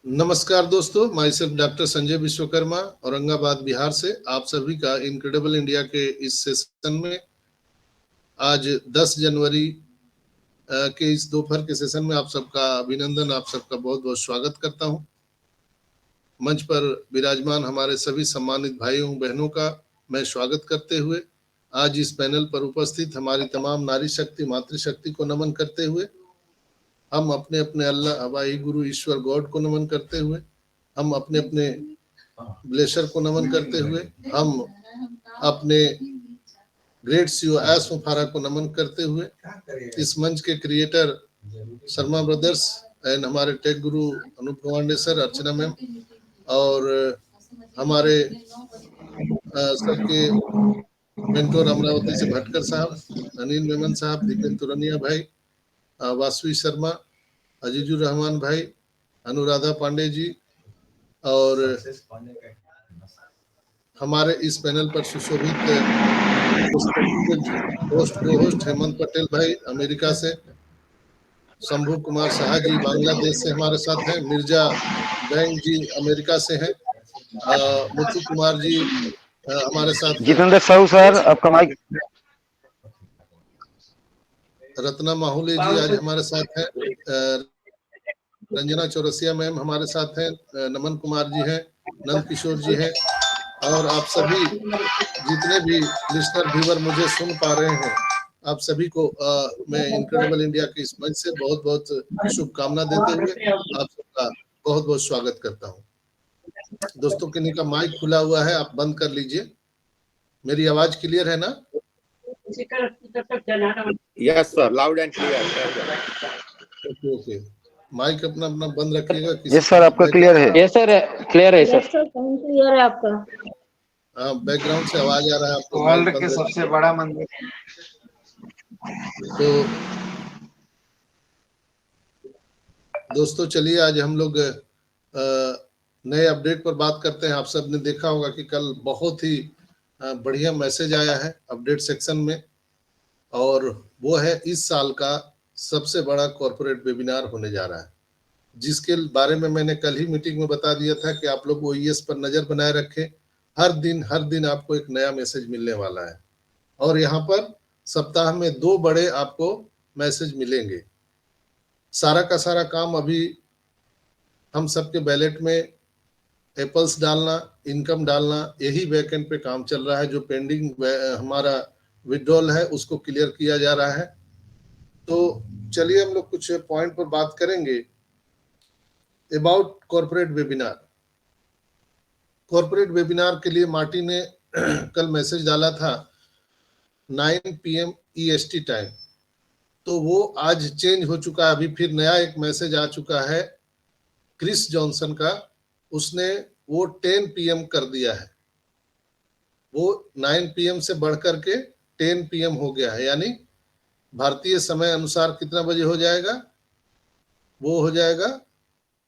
नमस्कार दोस्तों, my self doctor Sanjay Vishwakarma, Aurangabad Bihar से आप सभी का इनक्रेडिबल इंडिया के इस सेशन में आज 10 जनवरी के इस दोपहर के सेशन में आप सबका अभिनंदन, आप सबका बहुत बहुत स्वागत करता हूं। मंच पर विराजमान हमारे सभी सम्मानित भाइयों बहनों का मैं स्वागत करते हुए आज इस पैनल पर उपस्थित हमारी तमाम नारी शक्ति मातृशक्ति को नमन करते हुए, हम अपने अपने अल्लाह हवाई गुरु ईश्वर गॉड को नमन करते हुए, हम अपने अपने ब्लेशर को नमन करते हुए, हम अपने ग्रेट सीओ एस मुफारा को नमन करते हुए, इस मंच के क्रिएटर शर्मा ब्रदर्स एंड हमारे टेक गुरु अनूप गवांडे सर, अर्चना मैम और हमारे सबके मेंटोर अमरावती से भटकर साहब, अनिल मेमन साहब, दीपेन तुरनिया भाई, वासवी शर्मा, अजीजुर रहमान भाई, अनुराधा पांडे जी और हमारे इस पैनल पर सुशोभित होस्ट हेमंत पटेल भाई अमेरिका से, शंभू कुमार शाह जी बांग्लादेश से हमारे साथ हैं, मिर्जा बैंक जी अमेरिका से हैं, मुथु कुमार जी हमारे साथ, जितेंद्र साहू सर आपका माइक, रत्ना माहुले जी आज हमारे साथ हैं, रंजना चौरसिया मैम हमारे साथ हैं, नमन कुमार जी हैं, नंद किशोर जी हैं और आप सभी जितने भी लिस्टर व्यूअर मुझे सुन पा रहे हैं, आप सभी को मैं इनक्रेडिबल इंडिया के इस मंच से बहुत बहुत शुभकामना देते हुए आप सबका बहुत बहुत स्वागत करता हूं। दोस्तों, किन्हीं का माइक खुला हुआ है, आप बंद कर लीजिए। मेरी आवाज क्लियर है ना? Yes sir, loud and clear. Okay okay, mic अपना अपना बंद रखिएगा। यस सर, आपका क्लियर है? यस सर, क्लियर है सर। क्लियर है आपका। हाँ, बैकग्राउंड से आवाज आ रहा है आपको। वर्ल्ड के सबसे बड़ा मंदिर। तो दोस्तों, चलिए आज हम लोग नए अपडेट पर बात करते हैं। आप सब ने देखा होगा कि कल बहुत ही बढ़िया मैसेज आया है अपडेट सेक्शन में, और वो है इस साल का सबसे बड़ा कॉर्पोरेट वेबिनार होने जा रहा है, जिसके बारे में मैंने कल ही मीटिंग में बता दिया था कि आप लोग OES पर नजर बनाए रखें। हर दिन आपको एक नया मैसेज मिलने वाला है, और यहाँ पर सप्ताह में 2 बड़े आपको मैसेज मिलेंगे। सारा का सारा काम अभी हम सबके बैलेट में एप्पल्स डालना, इनकम डालना, यही वैकेंट पे काम चल रहा है। जो पेंडिंग हमारा विड्रॉल है उसको क्लियर किया जा रहा है। तो चलिए हम लोग कुछ पॉइंट पर बात करेंगे about corporate webinar. Corporate webinar के लिए मार्टी ने कल मैसेज डाला था 9 PM EST टाइम, तो वो आज चेंज हो चुका है। अभी फिर नया एक मैसेज आ चुका है क्रिस जॉनसन का, उसने वो 10 PM कर दिया है। वो 9 PM से बढ़कर के 10 PM हो गया है, यानी भारतीय समय अनुसार कितना बजे हो जाएगा? वो हो जाएगा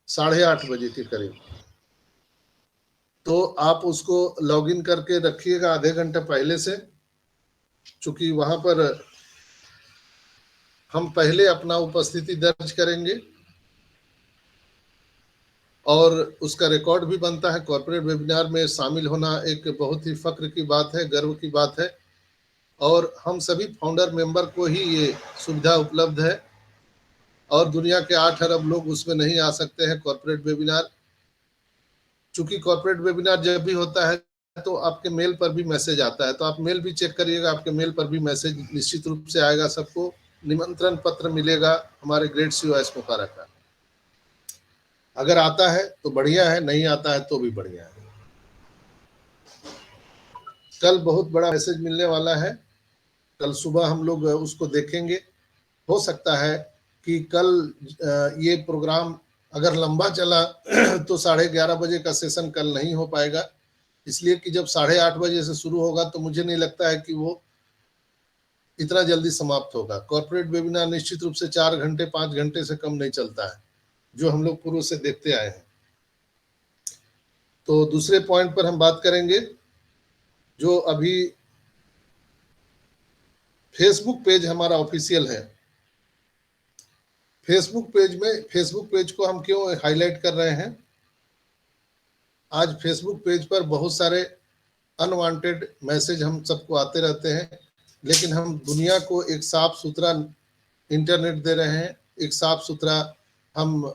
8:30 बजे के करीब। तो आप उसको लॉगिन करके रखिएगा आधे घंटे पहले से, चूंकि वहां पर हम पहले अपना उपस्थिति दर्ज करेंगे और उसका रिकॉर्ड भी बनता है। कॉर्पोरेट वेबिनार में शामिल होना एक बहुत ही फक्र की बात है, गर्व की बात है, और हम सभी फाउंडर मेंबर को ही ये सुविधा उपलब्ध है, और दुनिया के 8 अरब लोग उसमें नहीं आ सकते हैं कॉर्पोरेट वेबिनार। चूंकि कॉर्पोरेट वेबिनार जब भी होता है तो आपके मेल पर भी मैसेज आता है, तो आप मेल भी चेक करिएगा, आपके मेल पर भी मैसेज निश्चित रूप से आएगा। सबको निमंत्रण पत्र मिलेगा हमारे ग्रेट सीओ एस मुफारा का। अगर आता है तो बढ़िया है, नहीं आता है तो भी बढ़िया है। कल बहुत बड़ा मैसेज मिलने वाला है, कल सुबह हम लोग उसको देखेंगे। हो सकता है कि कल ये प्रोग्राम अगर लंबा चला तो 11:30 बजे का सेशन कल नहीं हो पाएगा, इसलिए कि जब 8:30 बजे से शुरू होगा तो मुझे नहीं लगता है कि वो इतना जल्दी समाप्त होगा। कॉर्पोरेट वेबिनार निश्चित रूप से 4 घंटे 5 घंटे से कम नहीं चलता है, जो हम लोग पूर्व से देखते आए हैं। तो दूसरे पॉइंट पर हम बात करेंगे, जो अभी फेसबुक पेज हमारा ऑफिशियल है। फेसबुक पेज को हम क्यों हाईलाइट कर रहे हैं? आज फेसबुक पेज पर बहुत सारे अनवांटेड मैसेज हम सबको आते रहते हैं, लेकिन हम दुनिया को एक साफ सुथरा इंटरनेट दे रहे हैं, एक साफ सुथरा हम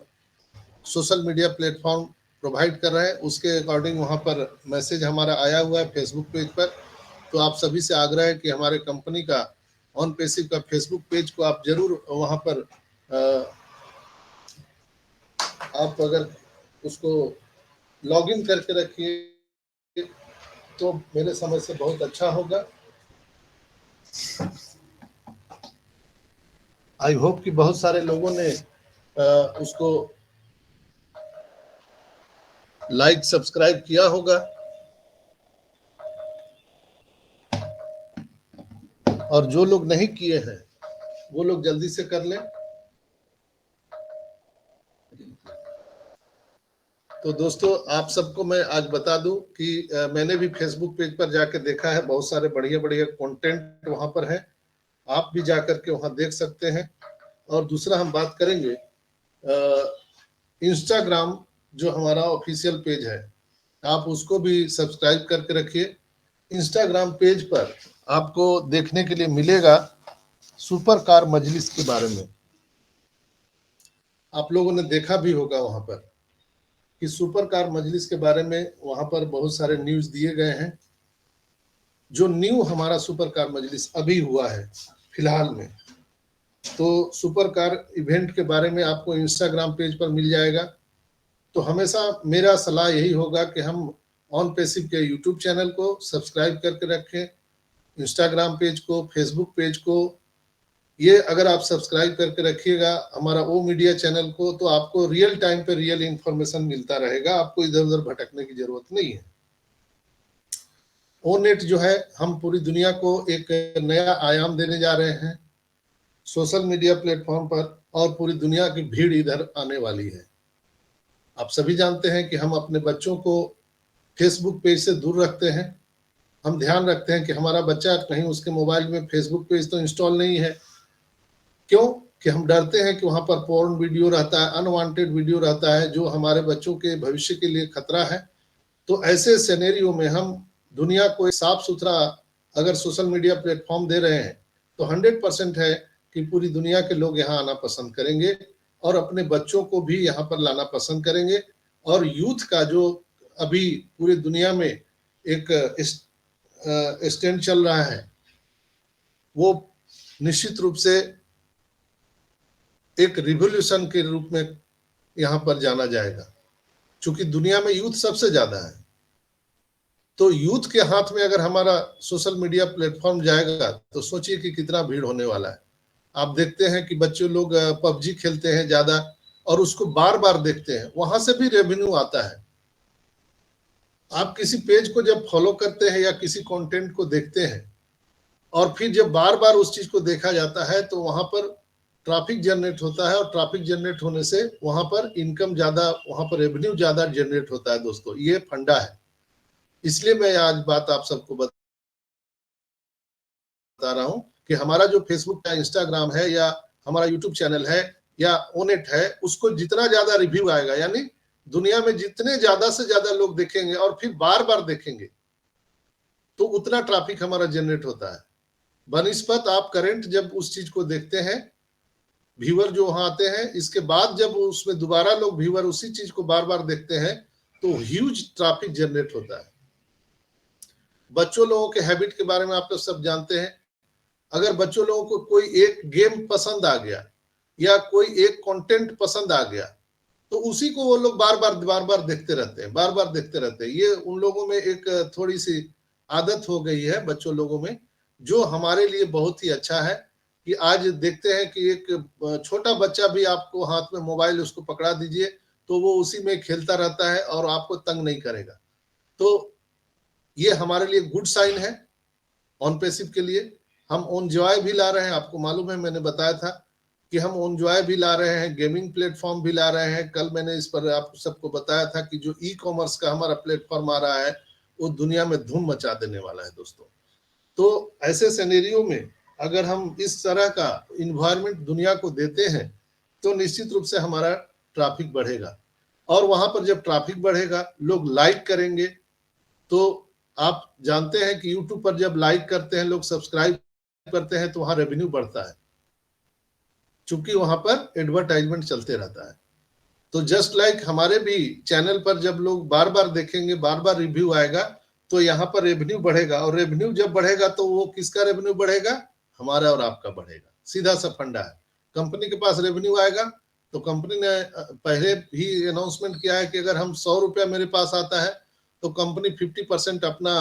सोशल मीडिया प्लेटफॉर्म प्रोवाइड कर रहे हैं। उसके अकॉर्डिंग वहाँ पर मैसेज हमारा आया हुआ है फेसबुक पेज पर। तो आप सभी से आग्रह है कि हमारे कंपनी का ऑन पैसिव का फेसबुक पेज को आप जरूर वहाँ पर आप अगर उसको लॉगिन करके रखिए तो मेरे समझ से बहुत अच्छा होगा। आई होप कि बहुत सारे लोगों ने उसको लाइक सब्सक्राइब किया होगा, और जो लोग नहीं किए हैं वो लोग जल्दी से कर लें। तो दोस्तों, आप सबको मैं आज बता दूं कि मैंने भी फेसबुक पेज पर जाकर देखा है, बहुत सारे बढ़िया बढ़िया कंटेंट वहां पर है, आप भी जाकर के वहां देख सकते हैं। और दूसरा हम बात करेंगे इंस्टाग्राम, जो हमारा ऑफिशियल पेज है, आप उसको भी सब्सक्राइब करके रखिए। इंस्टाग्राम पेज पर आपको देखने के लिए मिलेगा सुपर कार मजलिस के बारे में। आप लोगों ने देखा भी होगा वहां पर कि सुपर कार मजलिस के बारे में वहां पर बहुत सारे न्यूज दिए गए हैं। जो न्यू हमारा सुपर कार मजलिस अभी हुआ है फिलहाल में, तो सुपर कार इवेंट के बारे में आपको इंस्टाग्राम पेज पर मिल जाएगा। तो हमेशा मेरा सलाह यही होगा कि हम ऑन पैसिव के यूट्यूब चैनल को सब्सक्राइब करके रखें, इंस्टाग्राम पेज को, फेसबुक पेज को। ये अगर आप सब्सक्राइब करके रखिएगा हमारा ओ मीडिया चैनल को, तो आपको रियल टाइम पे रियल इंफॉर्मेशन मिलता रहेगा, आपको इधर उधर भटकने की जरूरत नहीं है। ओ नेट जो है, हम पूरी दुनिया को एक नया आयाम देने जा रहे हैं सोशल मीडिया प्लेटफॉर्म पर, और पूरी दुनिया की भीड़ इधर आने वाली है। आप सभी जानते हैं कि हम अपने बच्चों को फेसबुक पेज से दूर रखते हैं। हम ध्यान रखते हैं कि हमारा बच्चा कहीं उसके मोबाइल में फेसबुक पेज तो इंस्टॉल नहीं है। क्यों? कि हम डरते हैं कि वहां पर पोर्न वीडियो रहता है, अनवांटेड वीडियो रहता है, जो हमारे बच्चों के भविष्य के लिए खतरा है। तो ऐसे सिनेरियो में हम दुनिया को एक साफ सुथरा अगर सोशल मीडिया प्लेटफॉर्म दे रहे हैं, तो 100% है कि पूरी दुनिया के लोग यहाँ आना पसंद करेंगे और अपने बच्चों को भी यहाँ पर लाना पसंद करेंगे। और यूथ का जो अभी पूरी दुनिया में एक स्टैंड चल रहा है, वो निश्चित रूप से एक रिवॉल्यूशन के रूप में यहाँ पर जाना जाएगा, क्योंकि दुनिया में यूथ सबसे ज्यादा है। तो यूथ के हाथ में अगर हमारा सोशल मीडिया प्लेटफॉर्म जाएगा, तो सोचिए कि कितना भीड़ होने वाला है। आप देखते हैं कि बच्चे लोग पबजी खेलते हैं ज्यादा, और उसको बार बार देखते हैं, वहां से भी रेवेन्यू आता है। आप किसी पेज को जब फॉलो करते हैं या किसी कंटेंट को देखते हैं, और फिर जब बार बार उस चीज को देखा जाता है, तो वहां पर ट्रैफिक जनरेट होता है, और ट्रैफिक जनरेट होने से वहां पर इनकम ज्यादा, वहां पर रेवेन्यू ज्यादा जनरेट होता है। दोस्तों, ये फंडा है। इसलिए मैं आज बात आप सबको बता रहा हूं कि हमारा जो फेसबुक या इंस्टाग्राम है या हमारा यूट्यूब चैनल है या ओनेट है, उसको जितना ज्यादा रिव्यू आएगा, यानी दुनिया में जितने ज्यादा से ज्यादा लोग देखेंगे और फिर बार बार देखेंगे, तो उतना ट्रैफिक हमारा जनरेट होता है। बनिस्पत आप करंट जब उस चीज को देखते हैं, व्यूअर जो वहां आते हैं, इसके बाद जब उसमें दोबारा लोग व्यूअर उसी चीज को बार बार देखते हैं, तो ह्यूज ट्रैफिक जनरेट होता है। बच्चों लोगों के हैबिट के बारे में आप लोग सब जानते हैं। अगर बच्चों लोगों को कोई एक गेम पसंद आ गया या कोई एक कंटेंट पसंद आ गया, तो उसी को वो लोग बार बार देखते रहते हैं, बार बार देखते रहते हैं। ये उन लोगों में एक थोड़ी सी आदत हो गई है बच्चों लोगों में, जो हमारे लिए बहुत ही अच्छा है। कि आज देखते हैं कि एक छोटा बच्चा भी आपको हाथ में मोबाइल उसको पकड़ा दीजिए, तो वो उसी में खेलता रहता है और आपको तंग नहीं करेगा। तो ये हमारे लिए गुड साइन है ऑन पैसिव के लिए। हम ऑन जॉय भी ला रहे हैं, आपको मालूम है, मैंने बताया था कि हम ऑन जॉय भी ला रहे हैं, गेमिंग प्लेटफॉर्म भी ला रहे हैं। कल मैंने इस पर आप सबको बताया था कि जो ई कॉमर्स का हमारा प्लेटफॉर्म आ रहा है, वो दुनिया में धूम मचा देने वाला है दोस्तों। तो ऐसे सिनेरियो में अगर हम इस तरह का इन्वायरमेंट दुनिया को देते हैं, तो निश्चित रूप से हमारा ट्रैफिक बढ़ेगा। और वहां पर जब ट्रैफिक बढ़ेगा, लोग लाइक करेंगे, तो आप जानते हैं कि यूट्यूब पर जब लाइक करते हैं लोग, सब्सक्राइब करते हैं, तो वहां रेवेन्यू बढ़ता है, चूंकि वहां पर एडवर्टाइजमेंट चलते रहता है। तो जस्ट लाइक हमारे भी चैनल पर जब लोग बार बार देखेंगे, बार बार रिव्यू आएगा, तो यहाँ पर रेवेन्यू बढ़ेगा, और रेवेन्यू जब बढ़ेगा तो वो किसका रेवेन्यू बढ़ेगा? हमारा और आपका बढ़ेगा। सीधा सा फंडा है। कंपनी के पास रेवेन्यू आएगा तो कंपनी ने पहले ही अनाउंसमेंट किया है कि अगर हम 100 रुपया मेरे पास आता है तो कंपनी 50% अपना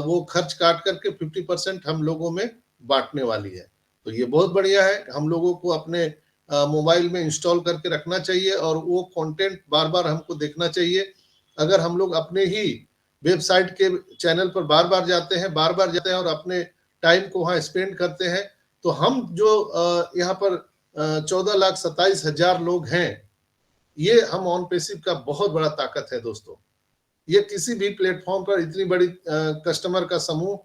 वो खर्च काट करके 50% हम लोगों में बांटने वाली है। तो ये बहुत बढ़िया है। हम लोगों को अपने मोबाइल में इंस्टॉल करके रखना चाहिए और वो कंटेंट बार बार हमको देखना चाहिए। अगर हम लोग अपने ही वेबसाइट के चैनल पर बार बार जाते हैं और अपने टाइम को वहां स्पेंड करते हैं, तो हम जो यहाँ पर 14,27,000 लोग हैं, ये हम ऑन पैसिव का बहुत बड़ा ताकत है दोस्तों। ये किसी भी प्लेटफॉर्म पर इतनी बड़ी कस्टमर का समूह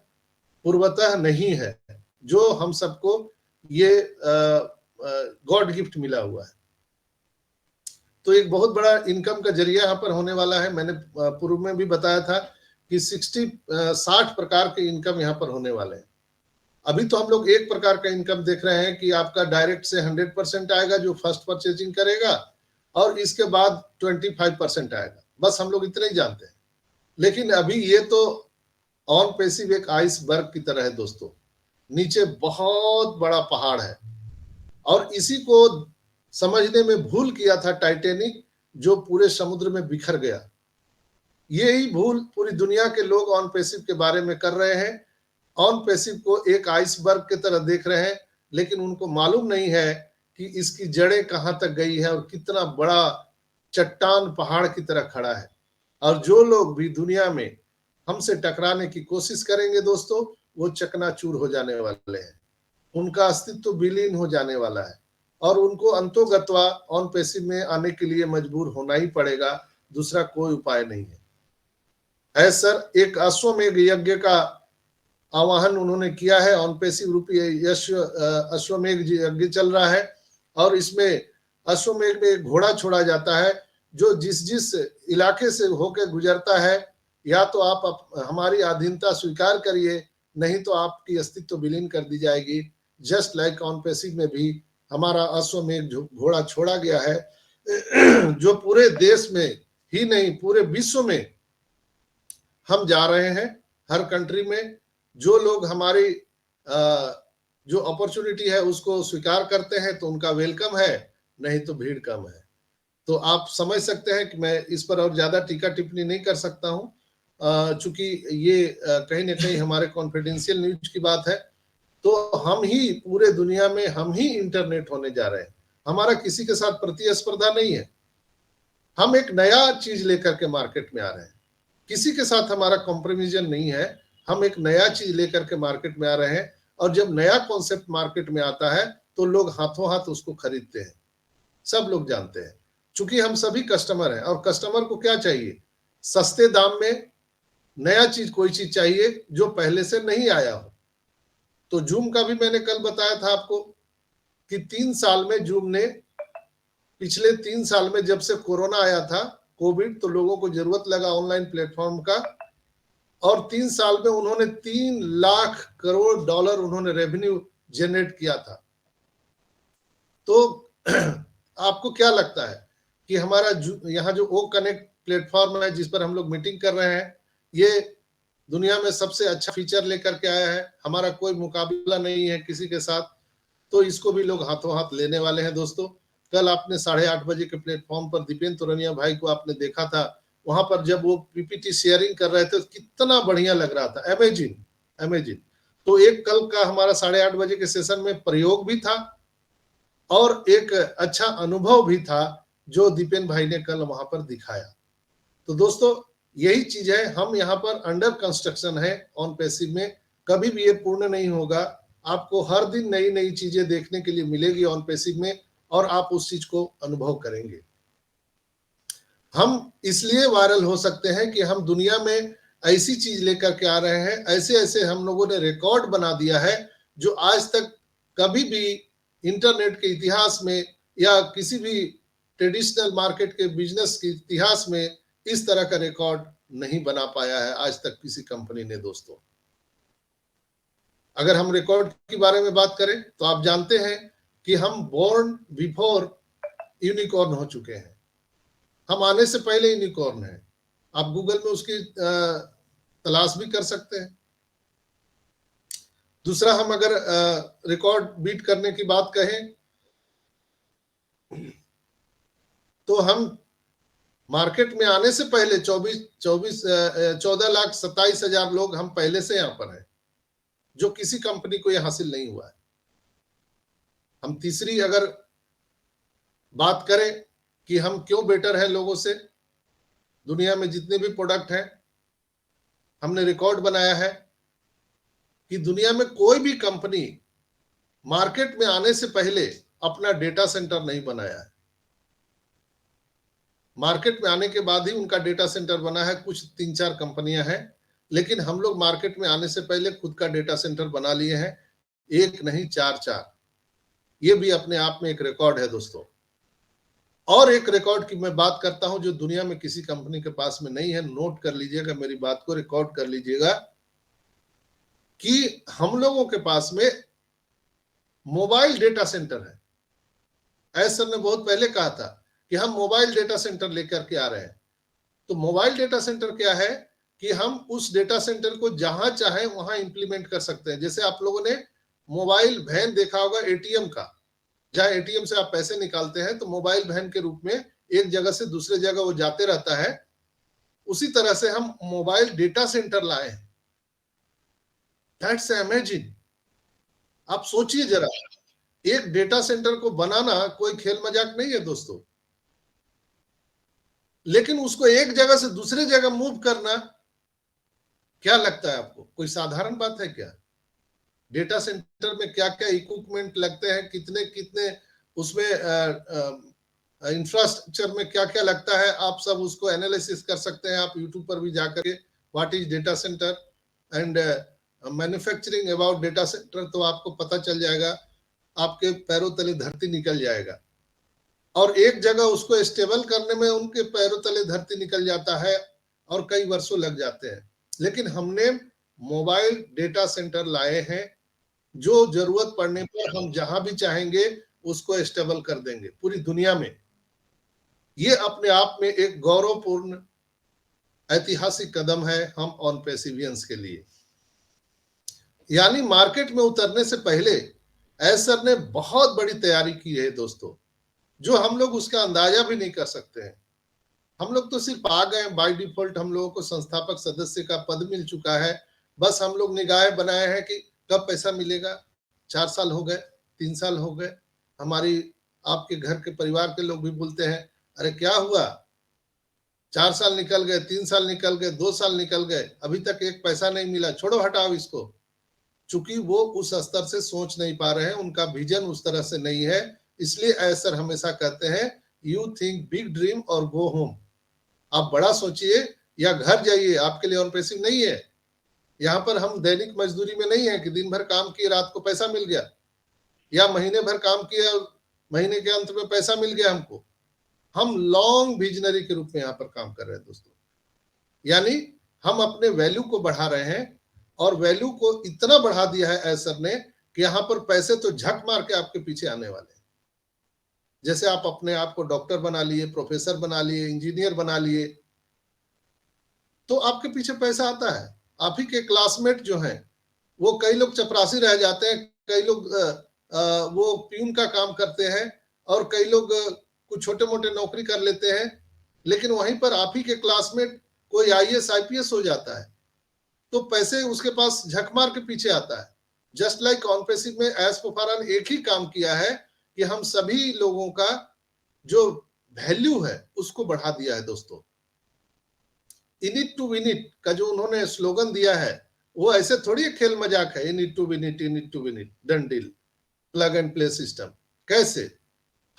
पूर्वतः नहीं है, जो हम सबको ये गॉड गिफ्ट मिला हुआ है। तो एक बहुत बड़ा इनकम का जरिया यहाँ पर होने वाला है। मैंने पूर्व में भी बताया था कि 60 प्रकार के इनकम यहाँ पर होने वाले हैं। अभी तो हम लोग एक प्रकार का इनकम देख रहे हैं कि आपका डायरेक्ट से 100% आएगा जो फर्स्ट परचेजिंग करेगा, और इसके बाद 25% आएगा। बस हम लोग इतने ही जानते हैं। लेकिन अभी ये तो ऑन पैसिव एक आइसबर्ग की तरह है दोस्तों, नीचे बहुत बड़ा पहाड़ है, और इसी को समझने में भूल किया था टाइटैनिक, जो पूरे समुद्र में बिखर गया। यही भूल पूरी दुनिया के लोग ऑन पैसिव के बारे में कर रहे हैं। ऑन पैसिव को एक आइसबर्ग की तरह देख रहे हैं, लेकिन उनको मालूम नहीं है कि इसकी जड़ें कहां तक गई है और कितना बड़ा चट्टान पहाड़ की तरह खड़ा है। और जो लोग भी दुनिया में हमसे टकराने की कोशिश करेंगे दोस्तों, वो चकनाचूर हो जाने वाले हैं, उनका अस्तित्व विलीन हो जाने वाला है, और उनको अंतोगत्वा ऑन पैसिव में आने के लिए मजबूर होना ही पड़ेगा। दूसरा कोई उपाय नहीं है। सर, एक अश्वमेघ यज्ञ का आवाहन उन्होंने किया है। ऑन पैसिव रूपी अश्वमेघ यज्ञ चल रहा है, और इसमें अश्वमेघ में एक घोड़ा छोड़ा जाता है, जो जिस जिस इलाके से होकर गुजरता है, या तो आप हमारी अधीनता स्वीकार करिए, नहीं तो आपकी अस्तित्व विलीन कर दी जाएगी। जस्ट लाइक ऑन पैसिव में भी हमारा अश्वमेघ घोड़ा छोड़ा गया है, जो पूरे देश में ही नहीं पूरे विश्व में हम जा रहे हैं। हर कंट्री में जो लोग हमारी जो अपॉर्चुनिटी है उसको स्वीकार करते हैं तो उनका वेलकम है, नहीं तो भीड़ कम है। तो आप समझ सकते हैं कि मैं इस पर और ज्यादा टीका टिप्पणी नहीं कर सकता हूं, चूंकि ये कहीं ना कहीं हमारे कॉन्फिडेंशियल न्यूज की बात है। तो हम ही पूरे दुनिया में हम ही इंटरनेट होने जा रहे हैं। हमारा किसी के साथ प्रतिस्पर्धा नहीं है। हम एक नया चीज लेकर के मार्केट में आ रहे हैं, किसी के साथ हमारा कॉम्प्रोमिजन नहीं है। हम एक नया चीज लेकर के मार्केट में आ रहे हैं, और जब नया कॉन्सेप्ट मार्केट में आता है तो लोग हाथों हाथ उसको खरीदते हैं। सब लोग जानते हैं, चूंकि हम सभी कस्टमर हैं, और कस्टमर को क्या चाहिए? सस्ते दाम में नया चीज, कोई चीज चाहिए जो पहले से नहीं आया हो। तो जूम का भी मैंने कल बताया था आपको कि 3 साल में जूम ने, पिछले 3 साल में जब से कोरोना आया था, कोविड, तो लोगों को जरूरत लगा ऑनलाइन प्लेटफॉर्म का, और 3 साल में उन्होंने 3 लाख करोड़ डॉलर उन्होंने रेवेन्यू जनरेट किया था। तो आपको क्या लगता है कि हमारा यहाँ जो ओ कनेक्ट प्लेटफॉर्म है, जिस पर हम लोग मीटिंग कर रहे हैं, ये दुनिया में सबसे अच्छा फीचर लेकर के आया है। हमारा कोई मुकाबला नहीं है किसी के साथ, तो इसको भी लोग हाथों हाथ लेने वाले हैं दोस्तों। कल आपने 8:30 बजे के प्लेटफॉर्म पर दीपेंद्र तोरनिया भाई को आपने देखा था, वहां पर जब वो पीपीटी शेयरिंग कर रहे थे, कितना बढ़िया लग रहा था, अमेजिंग अमेजिंग। तो एक कल का हमारा 8:30 बजे के सेशन में प्रयोग भी था, और एक अच्छा अनुभव भी था जो दीपेंद्र भाई ने कल वहां पर दिखाया। तो दोस्तों, यही चीज है, हम यहाँ पर अंडर कंस्ट्रक्शन है ऑन पैसिव में, कभी भी ये पूर्ण नहीं होगा। आपको हर दिन नई नई चीजें देखने के लिए मिलेगी ऑन पैसिव में, और आप उस चीज को अनुभव करेंगे। हम इसलिए वायरल हो सकते हैं कि हम दुनिया में ऐसी चीज लेकर के आ रहे हैं, ऐसे ऐसे हम लोगों ने रिकॉर्ड बना दिया है जो आज तक कभी भी इंटरनेट के इतिहास में या किसी भी ट्रेडिशनल मार्केट के बिजनेस के इतिहास में इस तरह का रिकॉर्ड नहीं बना पाया है आज तक किसी कंपनी ने दोस्तों। अगर हम रिकॉर्ड के बारे में बात करें तो आप जानते हैं कि हम बोर्न बिफोर यूनिकॉर्न हो चुके हैं, हम आने से पहले यूनिकॉर्न है। आप गूगल में उसकी तलाश भी कर सकते हैं। दूसरा, हम अगर रिकॉर्ड बीट करने की बात कहें तो हम मार्केट में आने से पहले 14,27,000 लोग हम पहले से यहां पर हैं, जो किसी कंपनी को यह हासिल नहीं हुआ है। हम तीसरी अगर बात करें कि हम क्यों बेटर है लोगों से, दुनिया में जितने भी प्रोडक्ट हैं हमने रिकॉर्ड बनाया है कि दुनिया में कोई भी कंपनी मार्केट में आने से पहले अपना डेटा सेंटर नहीं बनाया है। मार्केट में आने के बाद ही उनका डेटा सेंटर बना है। कुछ 3-4 कंपनियां हैं, लेकिन हम लोग मार्केट में आने से पहले खुद का डेटा सेंटर बना लिए हैं, एक नहीं 4-4। ये भी अपने आप में एक रिकॉर्ड है दोस्तों। और एक रिकॉर्ड की मैं बात करता हूं जो दुनिया में किसी कंपनी के पास में नहीं है। नोट कर लीजिएगा मेरी बात को, रिकॉर्ड कर लीजिएगा कि हम लोगों के पास में मोबाइल डेटा सेंटर है। एस सर ने बहुत पहले कहा था कि हम मोबाइल डेटा सेंटर लेकर के आ रहे हैं। तो मोबाइल डेटा सेंटर क्या है कि हम उस डेटा सेंटर को जहां चाहे वहां इंप्लीमेंट कर सकते हैं। जैसे आप लोगों ने मोबाइल वैन देखा होगा एटीएम का, जहां एटीएम से आप पैसे निकालते हैं तो मोबाइल वैन के रूप में एक जगह से दूसरे जगह वो जाते रहता है। उसी तरह से हम मोबाइल डेटा सेंटर लाए हैं। That's amazing. आप सोचिए जरा, एक डेटा सेंटर को बनाना कोई खेल मजाक नहीं है दोस्तों, लेकिन उसको एक जगह से दूसरे जगह मूव करना, क्या लगता है आपको कोई साधारण बात है क्या? डेटा सेंटर में क्या क्या इक्विपमेंट लगते हैं, कितने कितने उसमें इंफ्रास्ट्रक्चर में क्या क्या लगता है, आप सब उसको एनालिसिस कर सकते हैं। आप यूट्यूब पर भी जाकर के what is data centre and manufacturing about data centre, तो आपको पता चल जाएगा, आपके पैरों तले धरती निकल जाएगा। और एक जगह उसको स्टेबल करने में उनके पैरों तले धरती निकल जाता है और कई वर्षों लग जाते हैं। लेकिन हमने मोबाइल डेटा सेंटर लाए हैं जो जरूरत पड़ने पर हम जहां भी चाहेंगे उसको स्टेबल कर देंगे पूरी दुनिया में। ये अपने आप में एक गौरवपूर्ण ऐतिहासिक कदम है हम ऑन पेसिवियंस के लिए। यानी मार्केट में उतरने से पहले एस सर ने बहुत बड़ी तैयारी की है दोस्तों, जो हम लोग उसका अंदाजा भी नहीं कर सकते हैं। हम लोग तो सिर्फ आ गए, बाय डिफॉल्ट हम लोगों को संस्थापक सदस्य का पद मिल चुका है। बस हम लोग निगाहें बनाए हैं कि कब पैसा मिलेगा। 4 साल हो गए, 3 साल हो गए। हमारी आपके घर के परिवार के लोग भी बोलते हैं, अरे क्या हुआ, 4 साल निकल गए, 3 साल निकल गए, 2 साल निकल गए, अभी तक एक पैसा नहीं मिला, छोड़ो हटाओ इसको। चूंकि वो उस स्तर से सोच नहीं पा रहे हैं, उनका विजन उस तरह से नहीं है। इसलिए ऐसा हमेशा कहते हैं, यू थिंक बिग ड्रीम और गो होम। आप बड़ा सोचिए या घर जाइए, आपके लिए ऑन पेसिव नहीं है। यहाँ पर हम दैनिक मजदूरी में नहीं है कि दिन भर काम किए रात को पैसा मिल गया, या महीने भर काम किया महीने के अंत में पैसा मिल गया हमको। हम लॉन्ग विजनरी के रूप में यहाँ पर काम कर रहे हैं दोस्तों। यानी हम अपने वैल्यू को बढ़ा रहे हैं, और वैल्यू को इतना बढ़ा दिया है एस सर ने कि यहाँ पर पैसे तो झक मार के आपके पीछे आने वाले हैं। जैसे आप अपने आप को डॉक्टर बना लिए, प्रोफेसर बना लिए, इंजीनियर बना लिए, तो आपके पीछे पैसा आता है। आप ही के क्लासमेट जो हैं वो कई लोग चपरासी रह जाते हैं, कई लोग वो प्यून का काम करते हैं, और कई लोग कुछ छोटे मोटे नौकरी कर लेते हैं। लेकिन वहीं पर आप ही के क्लासमेट कोई IAS IPS हो जाता है, तो पैसे उसके पास झकमार के पीछे आता है। जस्ट लाइक ऑन पेसिव में एस पोफारन एक ही काम किया है कि हम सभी लोगों का जो वैल्यू है उसको बढ़ा दिया है दोस्तों। In it to win it का जो उन्होंने स्लोगन दिया है, वो ऐसे थोड़ी खेल मजाक है। In it to win it, in it to win it, done deal, plug and play system. कैसे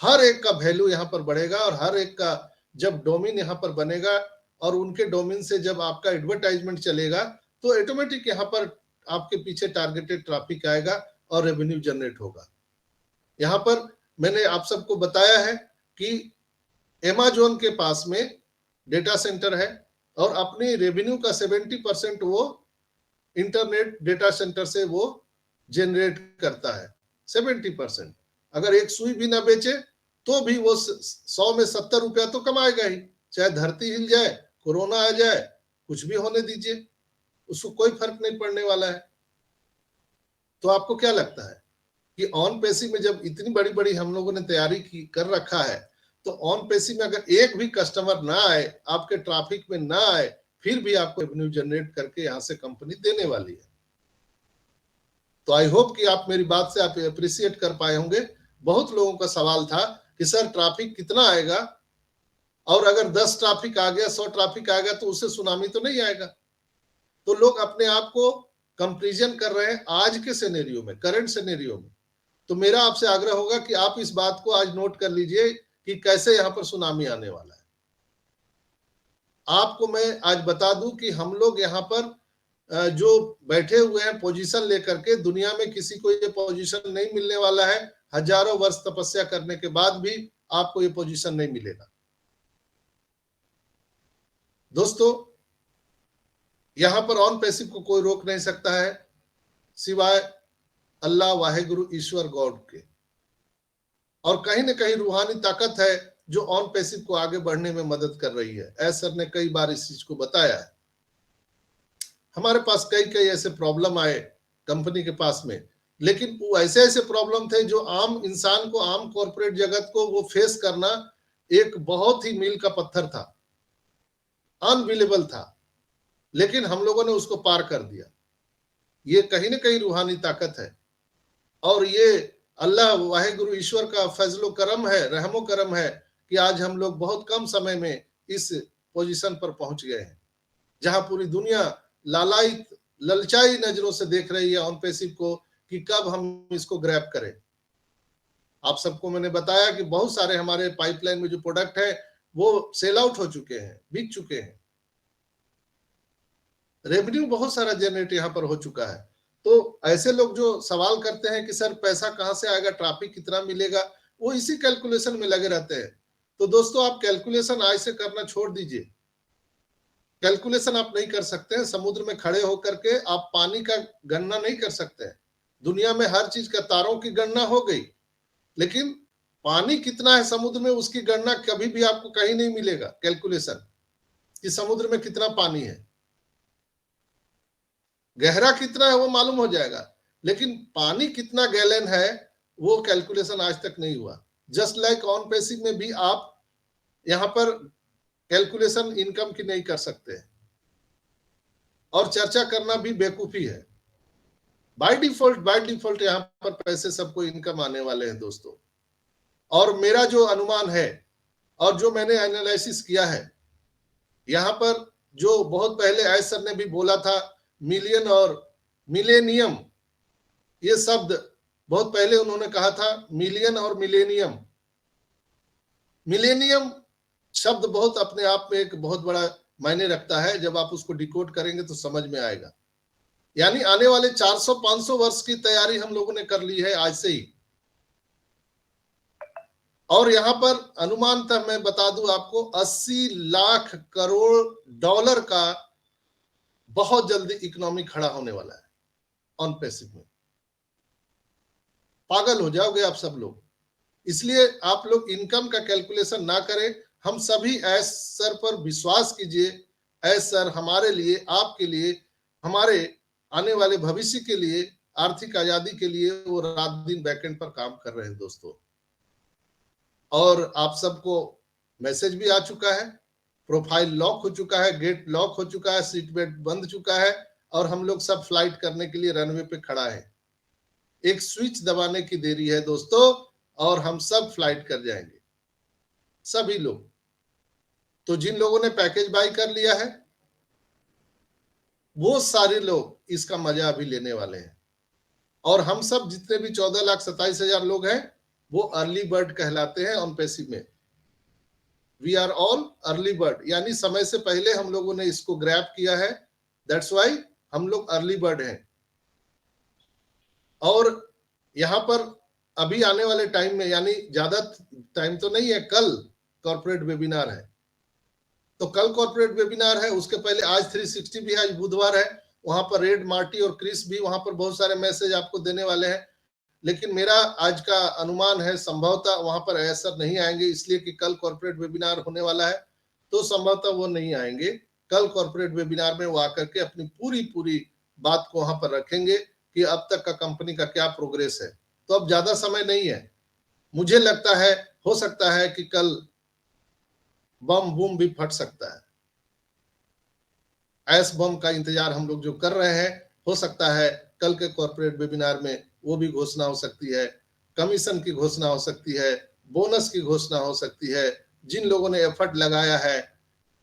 हर एक का वैल्यू यहाँ पर बढ़ेगा, और हर एक का जब डोमेन यहाँ पर बनेगा और उनके डोमेन से जब आपका एडवर्टाइजमेंट चलेगा, तो ऑटोमेटिक यहाँ पर आपके पीछे टारगेटेड ट्रैफिक आएगा और रेवेन्यू जनरेट होगा। यहाँ पर मैंने आप सबको बताया है कि Amazon के पास में डेटा सेंटर है और अपनी रेवेन्यू का 70% वो इंटरनेट डेटा सेंटर से वो जनरेट करता है। 70%। अगर एक सुई भी ना बेचे तो भी वो 100 में 70 रुपया तो कमाएगा ही, चाहे धरती हिल जाए, कोरोना आ जाए, कुछ भी होने दीजिए, उसको कोई फर्क नहीं पड़ने वाला है। तो आपको क्या लगता है कि ऑन पेसी में जब इतनी बड़ी बड़ी हम लोगों ने तैयारी की कर रखा है, तो ऑन पेसी में अगर एक भी कस्टमर ना आए, आपके ट्रैफिक में ना आए, फिर भी आपको रेवेन्यू जनरेट करके यहां से कंपनी देने वाली है। तो आई होप कि आप मेरी बात से आप अप्रिशिएट कर पाए होंगे। बहुत लोगों का सवाल था कि सर ट्रैफिक कितना आएगा, और अगर 10 ट्रैफिक आ गया, 100 ट्रैफिक आ गया तो उससे सुनामी तो नहीं आएगा। तो लोग अपने आप को कंपैरिजन कर रहे हैं आज के सिनेरियो में, करंट सिनेरियो में। तो मेरा आपसे आग्रह होगा कि आप इस बात को आज नोट कर लीजिए कि कैसे यहां पर सुनामी आने वाला है। आपको मैं आज बता दूं कि हम लोग यहां पर जो बैठे हुए हैं पोजीशन लेकर के, दुनिया में किसी को ये पोजीशन नहीं मिलने वाला है। हजारों वर्ष तपस्या करने के बाद भी आपको ये पोजीशन नहीं मिलेगा। दोस्तों, यहां पर ऑन पैसिव को कोई रोक नहीं सकता है सिवाय अल्लाह वाहेगुरु ईश्वर गॉड के। और कहीं ना कहीं रूहानी ताकत है जो ऑन पैसिव को आगे बढ़ने में मदद कर रही है। एस सर ने कई बार इस चीज को बताया है। हमारे पास कई ऐसे प्रॉब्लम आए कंपनी के पास में, लेकिन वो ऐसे ऐसे प्रॉब्लम थे जो आम इंसान को, आम कॉर्पोरेट जगत को वो फेस करना एक बहुत ही मील का पत्थर था, अनबिलीवेबल था, लेकिन हम लोगों ने उसको पार कर दिया। ये कहीं ना कहीं रूहानी ताकत है और ये अल्लाह वाहेगुरु ईश्वर का फजलो करम है, रहमो करम है कि आज हम लोग बहुत कम समय में इस पोजीशन पर पहुंच गए हैं जहां पूरी दुनिया लालायित ललचाई नजरों से देख रही है ऑन पैसिव को कि कब हम इसको ग्रैब करें। आप सबको मैंने बताया कि बहुत सारे हमारे पाइपलाइन में जो प्रोडक्ट है वो सेल आउट हो चुके हैं, बिक चुके हैं, रेवेन्यू बहुत सारा जनरेट यहां पर हो चुका है। तो ऐसे लोग जो सवाल करते हैं कि सर पैसा कहां से आएगा, ट्रैफिक कितना मिलेगा, वो इसी कैलकुलेशन में लगे रहते हैं। तो दोस्तों, आप कैलकुलेशन आज से करना छोड़ दीजिए। कैलकुलेशन आप नहीं कर सकते हैं। समुद्र में खड़े होकर के आप पानी का गणना नहीं कर सकते हैं। दुनिया में हर चीज का तारों की गणना हो गई, लेकिन पानी कितना है समुद्र में उसकी गणना कभी भी आपको कहीं नहीं मिलेगा। कैलकुलेशन कि समुद्र में कितना पानी है, गहरा कितना है वो मालूम हो जाएगा, लेकिन पानी कितना गैलन है वो कैलकुलेशन आज तक नहीं हुआ। जस्ट लाइक ऑन पैसिव में भी आप यहां पर कैलकुलेशन इनकम की नहीं कर सकते और चर्चा करना भी बेवकूफी है। बाय डिफॉल्ट यहां पर पैसे सबको इनकम आने वाले हैं दोस्तों। और मेरा जो अनुमान है और जो मैंने एनालिसिस किया है, यहां पर जो बहुत पहले एस सर ने भी बोला था मिलियन और मिलेनियम, ये शब्द बहुत पहले उन्होंने कहा था, मिलियन और मिलेनियम। मिलेनियम शब्द बहुत अपने आप में एक बहुत बड़ा मायने रखता है। जब आप उसको डिकोड करेंगे तो समझ में आएगा। यानी आने वाले 400-500 वर्ष की तैयारी हम लोगों ने कर ली है आज से ही। और यहां पर अनुमानतः मैं बता दूं आपको 80 लाख करोड़ डॉलर का बहुत जल्दी इकोनॉमी खड़ा होने वाला है ऑन पैसिव में। पागल हो जाओगे आप सब लोग। इसलिए आप लोग इनकम का कैलकुलेशन ना करें। हम सभी एस सर पर विश्वास कीजिए। एस सर हमारे लिए, आपके लिए, हमारे आने वाले भविष्य के लिए, आर्थिक आजादी के लिए वो रात दिन बैकएंड पर काम कर रहे हैं दोस्तों। और आप सबको मैसेज भी आ चुका है, प्रोफाइल लॉक हो चुका है, गेट लॉक हो चुका है, सीट बेल्ट बंद चुका है और हम लोग सब फ्लाइट करने के लिए रनवे पे खड़ा है। एक स्विच दबाने की देरी है दोस्तों और हम सब फ्लाइट कर जाएंगे, सभी लोग। तो जिन लोगों ने पैकेज बाई कर लिया है वो सारे लोग इसका मजा अभी लेने वाले हैं। और हम सब जितने भी 14,27,000 लोग हैं वो अर्ली बर्ड कहलाते हैं ऑन पैसिव में। We are all early bird, यानी समय से पहले हम लोगों ने इसको ग्रैब किया है। दैट्स वाई हम लोग अर्ली बर्ड हैं। और यहां पर अभी आने वाले टाइम में, यानी ज्यादा टाइम तो नहीं है, कल कॉर्पोरेट वेबिनार है। तो कल कॉर्पोरेट वेबिनार है, उसके पहले आज 360 भी है, आज बुधवार है, वहां पर रेड, मार्टी और क्रिस भी वहां पर बहुत सारे मैसेज आपको देने वाले हैं। लेकिन मेरा आज का अनुमान है संभवतः वहां पर ऐसा नहीं आएंगे, इसलिए कि कल कॉर्पोरेट वेबिनार होने वाला है, तो संभवतः वो नहीं आएंगे। कल कॉर्पोरेट वेबिनार में वो आकर के अपनी पूरी बात को वहां पर रखेंगे कि अब तक का कंपनी का क्या प्रोग्रेस है। तो अब ज्यादा समय नहीं है, मुझे लगता है हो सकता है कि कल बम बूम भी फट सकता है। ऐस बम का इंतजार हम लोग जो कर रहे हैं, हो सकता है कल के कॉर्पोरेट वेबिनार में वो भी घोषणा हो सकती है, कमीशन की घोषणा हो सकती है, बोनस की घोषणा हो सकती है। जिन लोगों ने एफर्ट लगाया है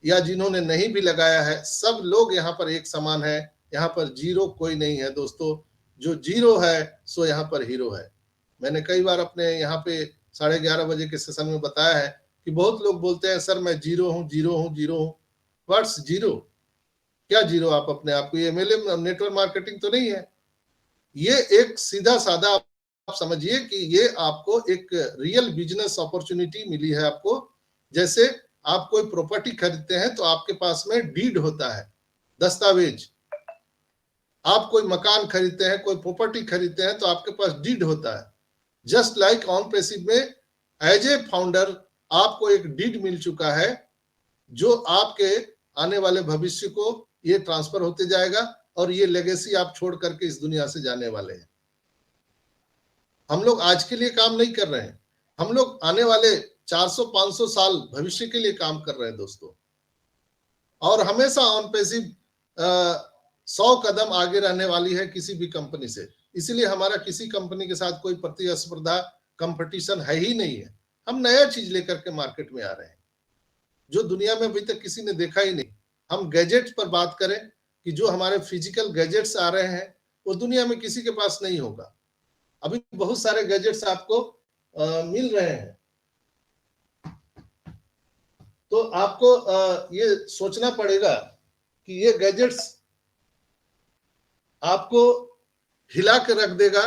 या जिन्होंने नहीं भी लगाया है, सब लोग यहाँ पर एक समान है। यहाँ पर जीरो कोई नहीं है दोस्तों, जो जीरो है सो यहाँ पर हीरो है। मैंने कई बार अपने यहाँ पे 11:30 बजे के सेशन में बताया है कि बहुत लोग बोलते हैं सर मैं जीरो हूँ, जीरो हूँ, जीरो हूँ। What's zero? क्या जीरो आप अपने आप को? ये एमएलएम नेटवर्क मार्केटिंग तो नहीं है। ये एक सीधा साधा आप समझिए कि ये आपको एक रियल बिजनेस अपॉर्चुनिटी मिली है आपको। जैसे आप कोई प्रॉपर्टी खरीदते हैं तो आपके पास में डीड होता है, दस्तावेज। आप कोई मकान खरीदते हैं, कोई प्रॉपर्टी खरीदते हैं तो आपके पास डीड होता है। जस्ट लाइक ऑन पैसिव में एज ए फाउंडर आपको एक डीड मिल चुका है, जो आपके आने वाले भविष्य को ये ट्रांसफर होते जाएगा और ये लेगेसी आप छोड़ करके इस दुनिया से जाने वाले हैं। हम लोग आज के लिए काम नहीं कर रहे हैं, हम लोग आने वाले 400-500 साल भविष्य के लिए काम कर रहे हैं दोस्तों। और हमेशा ऑन पैसिव 100 कदम आगे रहने वाली है किसी भी कंपनी से। इसीलिए हमारा किसी कंपनी के साथ कोई प्रतिस्पर्धा, कंपटीशन है ही नहीं है। हम नया चीज लेकर के मार्केट में आ रहे हैं जो दुनिया में अभी तक किसी ने देखा ही नहीं। हम गैजेट्स पर बात करें कि जो हमारे फिजिकल गैजेट्स आ रहे हैं वो दुनिया में किसी के पास नहीं होगा। अभी बहुत सारे गैजेट्स आपको मिल रहे हैं, तो आपको ये सोचना पड़ेगा कि ये गैजेट्स आपको हिला के रख देगा।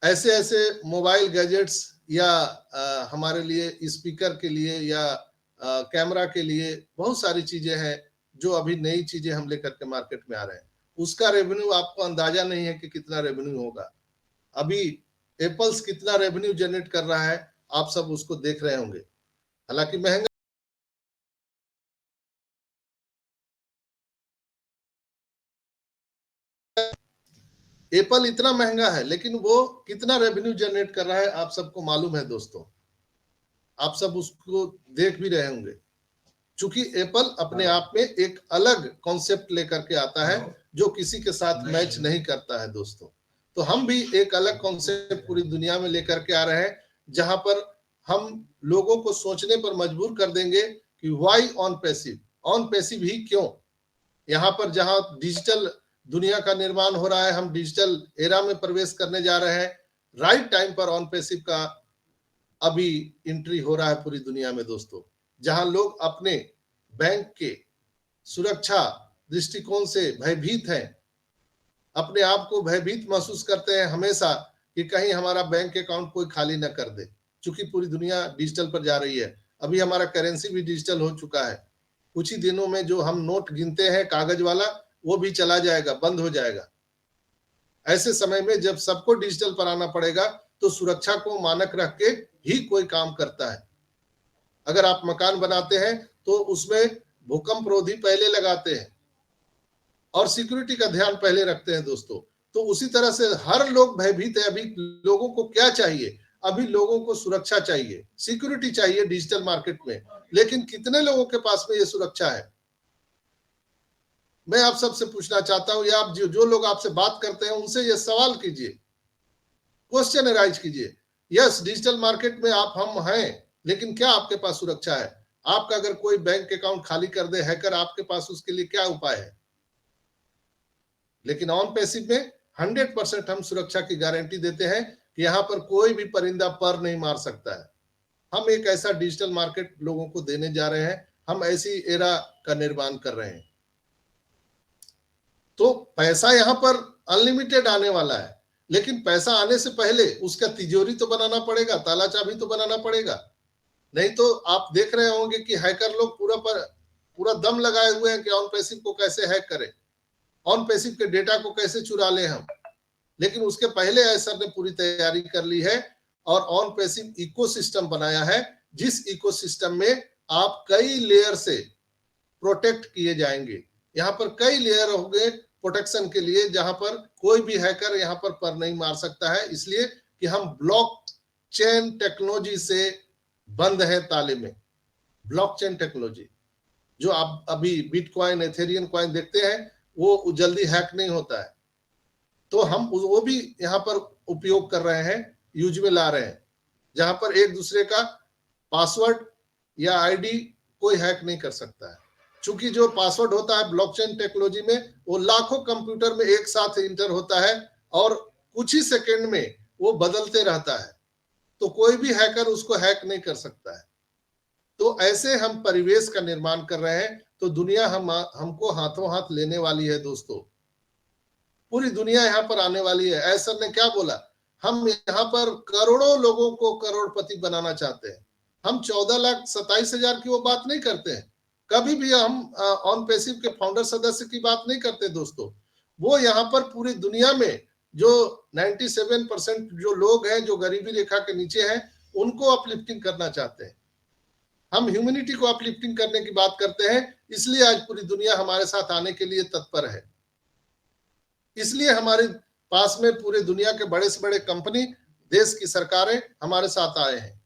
ऐसे ऐसे मोबाइल गैजेट्स या हमारे लिए स्पीकर के लिए या कैमरा के लिए बहुत सारी चीजें हैं जो अभी नई चीजें हम लेकर के मार्केट में आ रहे हैं। उसका रेवेन्यू आपको अंदाजा नहीं है कि कितना रेवेन्यू होगा। अभी एप्पल्स कितना रेवेन्यू जनरेट कर रहा है आप सब उसको देख रहे होंगे, हालांकि महंगा एप्पल इतना महंगा है, लेकिन वो कितना रेवेन्यू जनरेट कर रहा है आप सबको मालूम है दोस्तों। आप सब उसको देख भी रहे होंगे। चूंकि एप्पल अपने आप में एक अलग कॉन्सेप्ट लेकर के आता है जो किसी के साथ मैच नहीं करता है दोस्तों। तो हम भी एक अलग कॉन्सेप्ट पूरी दुनिया में लेकर के आ रहे हैं, जहां पर हम लोगों को सोचने पर मजबूर कर देंगे कि why on passive, on passive ही क्यों। यहाँ पर जहां डिजिटल दुनिया का निर्माण हो रहा है, हम डिजिटल एरा में प्रवेश करने जा रहे हैं, राइट टाइम पर ऑन पैसिव का अभी एंट्री हो रहा है पूरी दुनिया में दोस्तों। जहां लोग अपने बैंक के सुरक्षा दृष्टिकोण से भयभीत हैं, अपने आप को भयभीत महसूस करते हैं हमेशा कि कहीं हमारा बैंक अकाउंट कोई खाली न कर दे। चूंकि पूरी दुनिया डिजिटल पर जा रही है, अभी हमारा करेंसी भी डिजिटल हो चुका है। कुछ ही दिनों में जो हम नोट गिनते हैं कागज वाला, वो भी चला जाएगा, बंद हो जाएगा। ऐसे समय में जब सबको डिजिटल पर आना पड़ेगा तो सुरक्षा को मानक रख के ही कोई काम करता है। अगर आप मकान बनाते हैं तो उसमें भूकंप रोधी पहले लगाते हैं और सिक्योरिटी का ध्यान पहले रखते हैं दोस्तों। तो उसी तरह से हर लोग भयभीत है। अभी लोगों को क्या चाहिए? अभी लोगों को सुरक्षा चाहिए, सिक्योरिटी चाहिए डिजिटल मार्केट में। लेकिन कितने लोगों के पास में ये सुरक्षा है? मैं आप सबसे पूछना चाहता हूं, या आप जो लोग आपसे बात करते हैं उनसे ये सवाल कीजिए, क्वेश्चन राइज कीजिए। यस, डिजिटल मार्केट में आप हम हैं, लेकिन क्या आपके पास सुरक्षा है? आपका अगर कोई बैंक अकाउंट खाली कर दे हैकर, आपके पास उसके लिए क्या उपाय है? लेकिन ऑन पैसिव में 100% हम सुरक्षा की गारंटी देते हैं कि यहाँ पर कोई भी परिंदा पर नहीं मार सकता है। हम एक ऐसा डिजिटल मार्केट लोगों को देने जा रहे हैं, हम ऐसी एरा का निर्माण कर रहे हैं। तो पैसा यहाँ पर अनलिमिटेड आने वाला है, लेकिन पैसा आने से पहले उसका तिजोरी तो बनाना पड़ेगा, ताला चाबी तो बनाना पड़ेगा। नहीं तो आप देख रहे होंगे कि हैकर लोग पूरा दम लगाए हुए हैं कि ऑन पैसिव को कैसे हैक करें, ऑन पैसिव के डेटा को कैसे चुरा लें हम। लेकिन उसके पहले एसर ने पूरी तैयारी कर ली है और ऑन पैसिव इकोसिस्टम बनाया है, जिस इकोसिस्टम में आप कई लेयर से प्रोटेक्ट किए जाएंगे। यहाँ पर कई लेयर होंगे प्रोटेक्शन के लिए, जहां पर कोई भी हैकर यहाँ पर नहीं मार सकता है, इसलिए कि हम ब्लॉकचेन टेक्नोलॉजी से बंद है ताले में। ब्लॉकचेन टेक्नोलॉजी जो आप अभी बिटकॉइन, एथेरियम कॉइन देखते हैं, वो जल्दी हैक नहीं होता है, तो हम वो भी यहाँ पर उपयोग कर रहे हैं, यूज में ला रहे हैं, जहां पर एक दूसरे का पासवर्ड या आईडी कोई हैक नहीं कर सकता है। चूंकि जो पासवर्ड होता है ब्लॉकचेन टेक्नोलॉजी में, वो लाखों कंप्यूटर में एक साथ इंटर होता है और कुछ ही सेकंड में वो बदलते रहता है, तो कोई भी हैकर उसको हैक नहीं कर सकता है। तो ऐसे हम परिवेश का निर्माण कर रहे हैं, तो दुनिया हमको हाथों हाथ लेने वाली है दोस्तों। पूरी दुनिया यहाँ पर आने वाली है। एसर ने क्या बोला, हम यहाँ पर करोड़ों लोगों को करोड़पति बनाना चाहते हैं। हम 14,27,000 की वो बात नहीं करते हैं, कभी भी हम ऑन पैसिव के फाउंडर सदस्य की बात नहीं करते दोस्तों। वो यहाँ पर पूरी दुनिया में जो 97% जो लोग हैं जो गरीबी रेखा के नीचे हैं, उनको अपलिफ्टिंग करना चाहते हैं। हम ह्यूमैनिटी को अपलिफ्टिंग करने की बात करते हैं, इसलिए आज पूरी दुनिया हमारे साथ आने के लिए तत्पर है। इसलिए हमारे पास में पूरे दुनिया के बड़े से बड़े कंपनी, देश की सरकारें हमारे साथ आए हैं।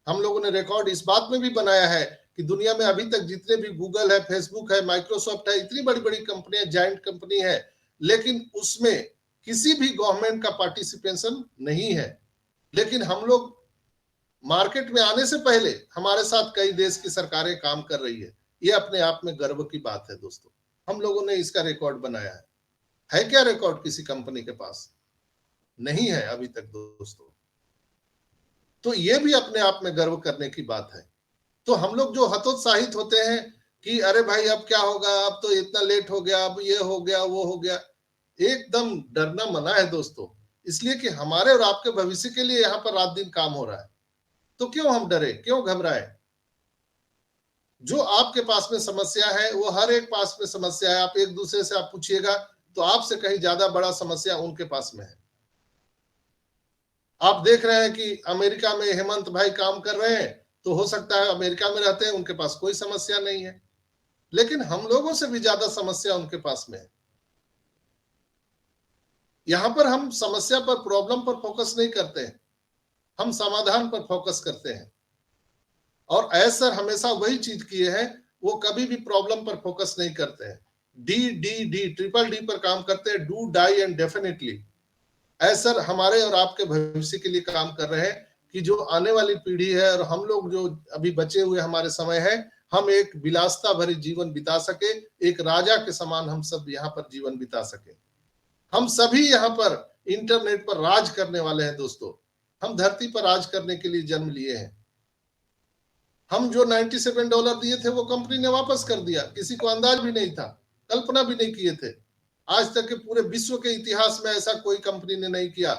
हम लोगों ने रिकॉर्ड इस बात में भी बनाया है कि दुनिया में अभी तक जितने भी गूगल है, फेसबुक है, माइक्रोसॉफ्ट है, इतनी बड़ी बड़ी कंपनियां, जायंट कंपनी है, लेकिन उसमें किसी भी गवर्नमेंट का पार्टिसिपेशन नहीं है। लेकिन हम लोग मार्केट में आने से पहले हमारे साथ कई देश की सरकारें काम कर रही है। ये अपने आप में गर्व की बात है दोस्तों। हम लोगों ने इसका रिकॉर्ड बनाया है क्या रिकॉर्ड किसी कंपनी के पास? नहीं है अभी तक दोस्तों। तो ये भी अपने आप में गर्व करने की बात है। तो हम लोग जो हतोत्साहित होते हैं कि अरे भाई अब क्या होगा, अब तो इतना लेट हो गया, अब ये हो गया, वो हो गया, एकदम डरना मना है दोस्तों। इसलिए कि हमारे और आपके भविष्य के लिए यहाँ पर रात दिन काम हो रहा है, तो क्यों हम डरे, क्यों घबराए? जो आपके पास में समस्या है वो हर एक पास में समस्या है। आप एक दूसरे से आप पूछिएगा तो आपसे कहीं ज्यादा बड़ा समस्या उनके पास में है। आप देख रहे हैं कि अमेरिका में हेमंत भाई काम कर रहे हैं, तो हो सकता है अमेरिका में रहते हैं, उनके पास कोई समस्या नहीं है, लेकिन हम लोगों से भी ज्यादा समस्या उनके पास में है। यहां पर हम समस्या पर, प्रॉब्लम पर फोकस नहीं करते हैं, हम समाधान पर फोकस करते हैं। और ऐसा हमेशा वही चीज किए हैं, वो कभी भी प्रॉब्लम पर फोकस नहीं करते हैं। ट्रिपल डी पर काम करते हैं, डू, डाई एंड डेफिनेटली। ऐसा हमारे और आपके भविष्य के लिए काम कर रहे हैं कि जो आने वाली पीढ़ी है और हम लोग जो अभी बचे हुए हमारे समय है, हम एक विलासता भरी जीवन बिता सके, एक राजा के समान हम सब यहाँ पर जीवन बिता सके। हम सभी यहाँ पर इंटरनेट पर राज करने वाले हैं दोस्तों। हम धरती पर राज करने के लिए जन्म लिए हैं। हम जो $97 दिए थे वो कंपनी ने वापस कर दिया, किसी को अंदाज भी नहीं था, कल्पना भी नहीं किए थे। आज तक के पूरे विश्व के इतिहास में ऐसा कोई कंपनी ने नहीं किया,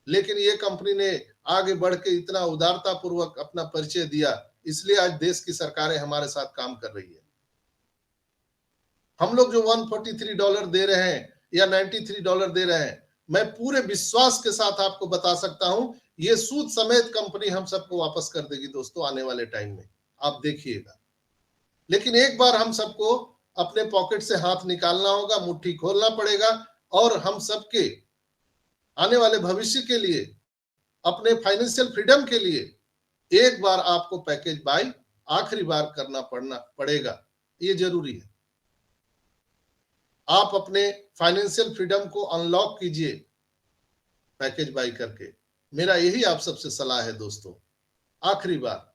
लेकिन ये कंपनी ने आगे बढ़ के इतना उदारता पूर्वक अपना परिचय दिया, इसलिए आज देश की सरकारें हमारे साथ काम कर रही है। हम लोग जो $143 दे रहे हैं या $93 दे रहे हैं, मैं पूरे विश्वास के साथ आपको बता सकता हूं, ये सूद समेत कंपनी हम सबको वापस कर देगी दोस्तों आने वाले टाइम में, आप देखिएगा। लेकिन एक बार हम सबको अपने पॉकेट से हाथ निकालना होगा, मुट्ठी खोलना पड़ेगा और हम सबके आने वाले भविष्य के लिए, अपने फाइनेंशियल फ्रीडम के लिए एक बार आपको पैकेज बाय आखिरी बार करना पड़ेगा, ये जरूरी है। आप अपने फाइनेंशियल फ्रीडम को अनलॉक कीजिए पैकेज बाय करके, मेरा यही आप सबसे सलाह है दोस्तों। आखिरी बार,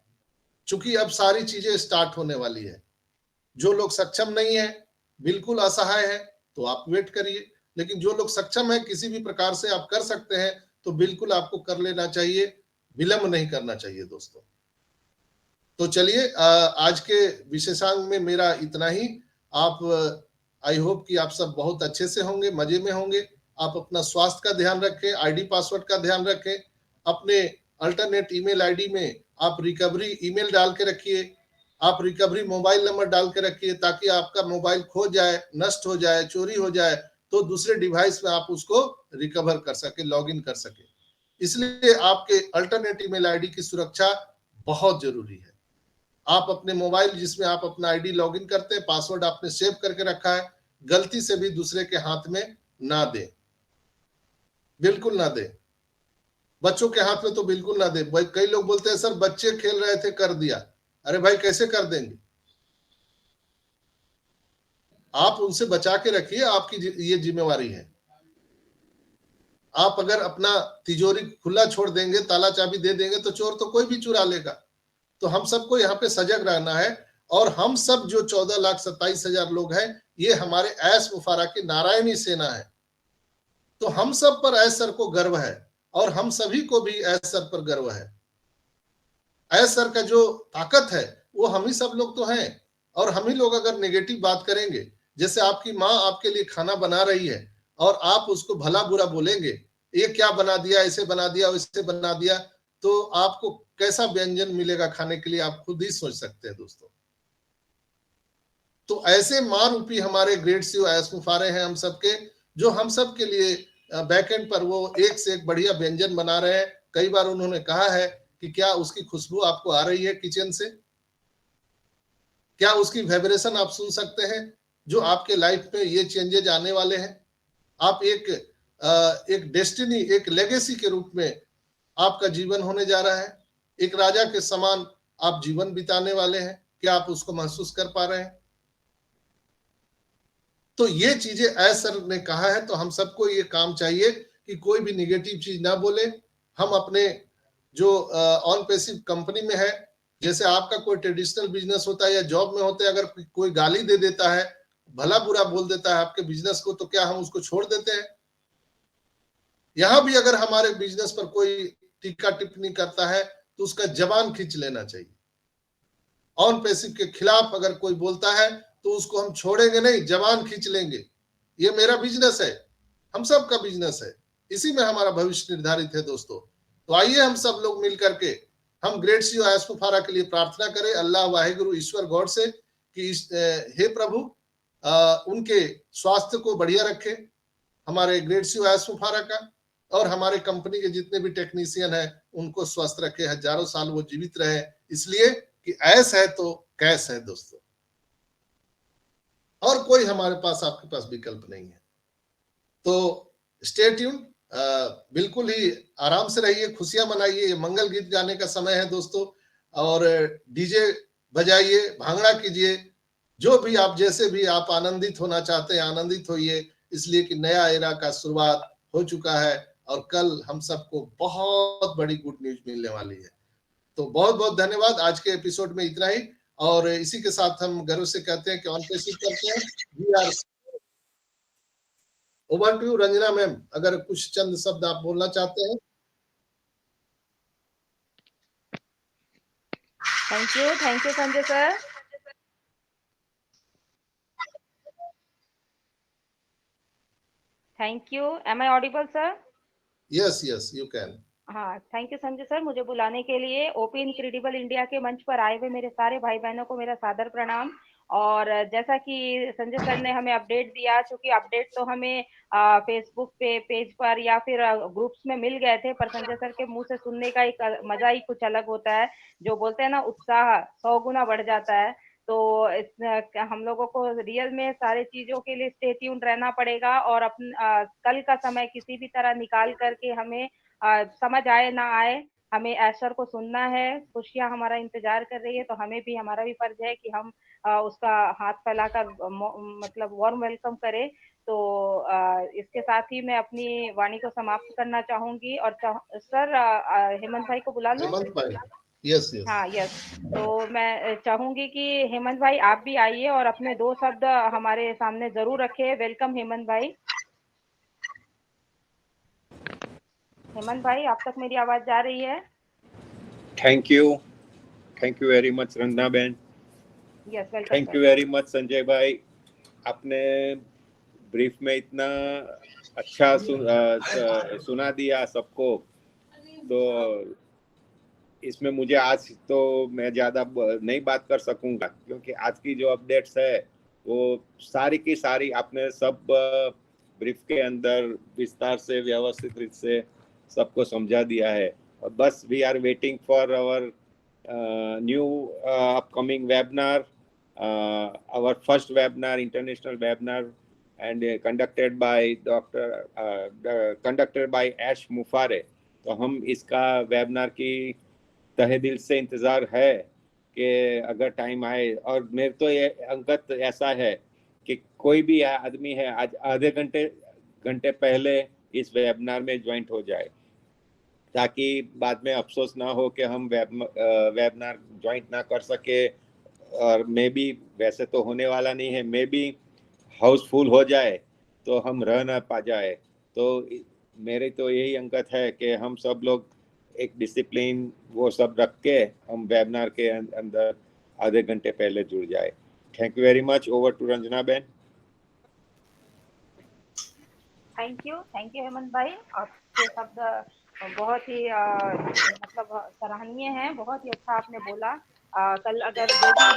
चूंकि अब सारी चीजें स्टार्ट होने वाली है। जो लोग सक्षम नहीं है, बिल्कुल असहाय है, तो आप वेट करिए, लेकिन जो लोग सक्षम है, किसी भी प्रकार से आप कर सकते हैं, तो बिल्कुल आपको कर लेना चाहिए, विलंब नहीं करना चाहिए दोस्तों। तो चलिए, आज के विशेषांक में मेरा इतना ही। आप आई होप कि आप सब बहुत अच्छे से होंगे, मजे में होंगे। आप अपना स्वास्थ्य का ध्यान रखें, आईडी पासवर्ड का ध्यान रखें, अपने अल्टरनेट ईमेल आईडी में आप रिकवरी ईमेल डाल के रखिए, आप रिकवरी मोबाइल नंबर डाल के रखिए, ताकि आपका मोबाइल खो जाए, नष्ट हो जाए, चोरी हो जाए तो दूसरे डिवाइस में आप उसको रिकवर कर सके, लॉगिन कर सके। इसलिए आपके अल्टरनेट ईमेल आईडी की सुरक्षा बहुत जरूरी है। आप अपने मोबाइल जिसमें आप अपना आईडी लॉगिन करते हैं, पासवर्ड आपने सेव करके रखा है, गलती से भी दूसरे के हाथ में ना दें, बिल्कुल ना दें। बच्चों के हाथ में तो बिल्कुल ना दें। कई लोग बोलते हैं सर बच्चे खेल रहे थे कर दिया। अरे भाई कैसे कर देंगे? आप उनसे बचा के रखिए, आपकी ये जिम्मेवारी है। आप अगर अपना तिजोरी खुला छोड़ देंगे, ताला चाबी दे देंगे तो चोर तो कोई भी चुरा लेगा। तो हम सबको यहाँ पे सजग रहना है। और हम सब जो 14,27,000 लोग हैं, ये हमारे ऐश मुफारा की नारायणी सेना है। तो हम सब पर ऐश सर को गर्व है और हम सभी को भी ऐश सर पर गर्व है। ऐश सर का जो ताकत है वो हम ही सब लोग तो हैं। और हम ही लोग अगर नेगेटिव बात करेंगे, जैसे आपकी माँ आपके लिए खाना बना रही है और आप उसको भला बुरा बोलेंगे, ये क्या बना दिया, ऐसे बना दिया, वैसे बना दिया, तो आपको कैसा व्यंजन मिलेगा खाने के लिए, आप खुद ही सोच सकते हैं दोस्तों। तो ऐसे मां रूपी हमारे ग्रेट सीओ ऐश मुफारे हैं हम सबके, जो हम सब के लिए बैकएंड पर वो एक से एक बढ़िया व्यंजन बना रहे हैं। कई बार उन्होंने कहा है कि क्या उसकी खुशबू आपको आ रही है किचन से, क्या उसकी वाइब्रेशन आप सुन सकते हैं, जो आपके लाइफ में ये चेंजेज आने वाले हैं। आप एक डेस्टिनी, एक लेगेसी के रूप में आपका जीवन होने जा रहा है। एक राजा के समान आप जीवन बिताने वाले हैं। क्या आप उसको महसूस कर पा रहे हैं? तो ये चीजें ऐश सर ने कहा है, तो हम सबको ये काम चाहिए कि कोई भी निगेटिव चीज ना बोले। हम अपने जो ऑन पैसिव कंपनी में है, जैसे आपका कोई ट्रेडिशनल बिजनेस होता है या जॉब में होता है, अगर कोई गाली दे देता है, भला बुरा बोल देता है आपके बिजनेस को, तो क्या हम उसको छोड़ देते हैं? यहां भी अगर हमारे बिजनेस पर कोई टीका टिप्पणी करता है तो उसका जबान खींच लेना चाहिए। ऑन पैसिव के खिलाफ अगर कोई बोलता है तो उसको हम छोड़ेंगे नहीं, जबान खींच लेंगे। ये मेरा बिजनेस है, हम सब का बिजनेस है, इसी में हमारा भविष्य निर्धारित है दोस्तों। तो आइए हम सब लोग मिल करके हम ग्रेट सीओ ऐश मुफारा के लिए प्रार्थना करें अल्लाह वाहिगुरु ईश्वर गॉड से कि हे प्रभु उनके स्वास्थ्य को बढ़िया रखे, हमारे ग्रेट सीओ ऐश मुफारा का, और हमारे कंपनी के जितने भी टेक्नीशियन हैं उनको स्वस्थ रखे, हजारों साल वो जीवित रहे, इसलिए कि ऐश है तो कैश है दोस्तों। और कोई हमारे पास, आपके पास विकल्प नहीं है। तो स्टे ट्यून, बिल्कुल ही आराम से रहिए, खुशियां मनाइए। ये मंगल गीत गाने का समय है दोस्तों, और डीजे बजाइए, भांगड़ा कीजिए, जो भी आप, जैसे भी आप आनंदित होना चाहते हैं आनंदित होइए, इसलिए कि नया एरा का शुरुआत हो चुका है और कल हम सबको बहुत बड़ी गुड न्यूज मिलने वाली है। तो बहुत बहुत धन्यवाद। आज के एपिसोड में इतना ही, और इसी के साथ हम गर्व से कहते हैं कि ऑन पैसिव करते हैं। We are over to you Ranjana ma'am, अगर कुछ चंद शब्द आप बोलना चाहते हैं। Thank you Sanjay sir. Thank you. Am I audible sir? Yes yes you can. हाँ, थैंक यू संजय सर मुझे बुलाने के लिए। ओपी इनक्रेडिबल इंडिया के मंच पर आए हुए मेरे सारे भाई बहनों को मेरा सादर प्रणाम। और जैसा कि संजय सर ने हमें अपडेट दिया, चूंकि अपडेट तो हमें फेसबुक पे पेज पर या फिर ग्रुप्स में मिल गए थे, पर संजय सर के मुंह से सुनने का एक मजा ही कुछ अलग होता है। जो बोलते हैं ना, उत्साह 100 गुना बढ़ जाता है। तो हम लोगों को रियल में सारे चीजों के लिए स्टे ट्यून्ड रहना पड़ेगा, और कल का समय किसी भी तरह निकाल करके हमें समझ आए ना आए, हमें ऐशर को सुनना है। खुशियां हमारा इंतजार कर रही है, तो हमें भी, हमारा भी फर्ज है कि हम उसका हाथ फैलाकर मतलब वार्म वेलकम करें। तो इसके साथ ही मैं अपनी वाणी को समाप्त करना चाहूंगी। और सर, हेमंत भाई को बुला लूं? हेमंत भाई, यस यस। हाँ, यस। तो मैं चाहूंगी कि हेमंत भाई आप भी आइए और अपने 2 शब्द हमारे सामने जरूर रखें। वेलकम हेमंत भाई। हेमंत भाई, आप तक मेरी आवाज जा रही है? Thank you very much Ranjana बहन। Yes, welcome. Thank you very much Sanjay भाई, आपने ब्रीफ में इतना अच्छा सुना दिया सबको। तो इसमें मुझे आज तो मैं ज़्यादा नहीं बात कर सकूंगा, क्योंकि आज की जो अपडेट्स है वो सारी की सारी आपने सब ब्रीफ के अंदर विस्तार से व्यवस्थित रूप से सबको समझा दिया है। और बस we are waiting for our new upcoming webinar, our first webinar, international webinar, and conducted by Ash Mufare। तो हम इसका वेबिनार की तहे दिल से इंतज़ार है कि अगर टाइम आए, और मेरे तो ये अंगत ऐसा है कि कोई भी आदमी है आज आधे घंटे पहले इस वेबिनार में ज्वाइंट हो जाए, ताकि बाद में अफसोस ना हो कि हम वेबिनार ज्वाइंट ना कर सके। और मे बी वैसे तो होने वाला नहीं है, मे बी हाउसफुल हो जाए तो हम रह ना पा जाए। तो मेरे तो यही अंगत है कि हम सब लोग एक डिसिप्लिन वो सब रख के हम वेबिनार के अंदर आधे घंटे पहले जुड़ जाए। Thank you very much. Over to Ranjana ben. Thank you Hemant bhai, आपके शब्द बहुत ही मतलब सराहनीय हैं, बहुत ही अच्छा आपने बोला। कल अगर जो भी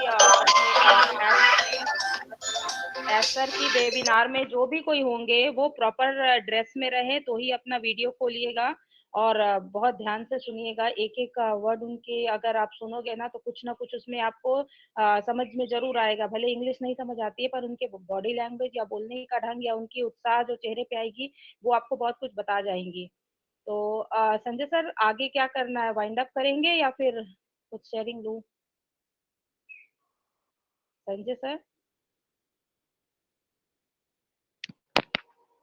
एस्टर की वेबिनार में जो भी कोई होंगे वो प्रॉपर ड्रेस में रहे तो ही अपना वीडियो खोलिएगा और बहुत ध्यान से सुनिएगा। एक एक वर्ड उनके अगर आप सुनोगे ना तो कुछ ना कुछ उसमें आपको समझ में जरूर आएगा। भले इंग्लिश नहीं समझ आती है पर उनके बॉडी लैंग्वेज या बोलने का ढंग या उनकी उत्साह जो चेहरे पे आएगी वो आपको बहुत कुछ बता जाएंगी। तो संजय सर आगे क्या करना है, वाइंड अप करेंगे या फिर कुछ शेयरिंग लूं? Sanjay sir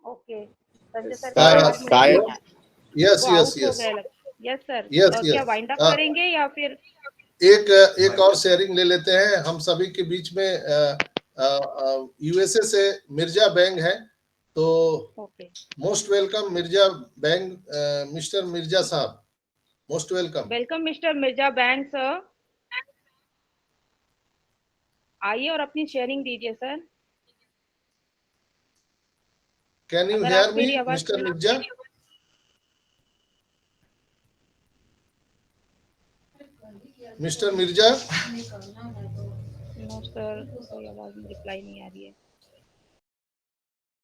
okay, Sanjay sir की आवाज मुझे नहीं आ यस वो यस आउट हो यस गए यस सर। यस क्या यस वाइंड अप करेंगे या फिर एक और शेयरिंग ले लेते हैं हम सभी के बीच में। यूएसए से मिर्जा बैंग है, तो okay most welcome Mirza Baig, mister Mirza साहब, most welcome. Welcome mister Mirza Baig sir, आइए और अपनी शेयरिंग दीजिए सर। कैन यू अगर हियर आप मी मेरी आवाज mister Mirza? Mister Mirza no sir, कोई आवाज में रिप्लाई नहीं आ रही है।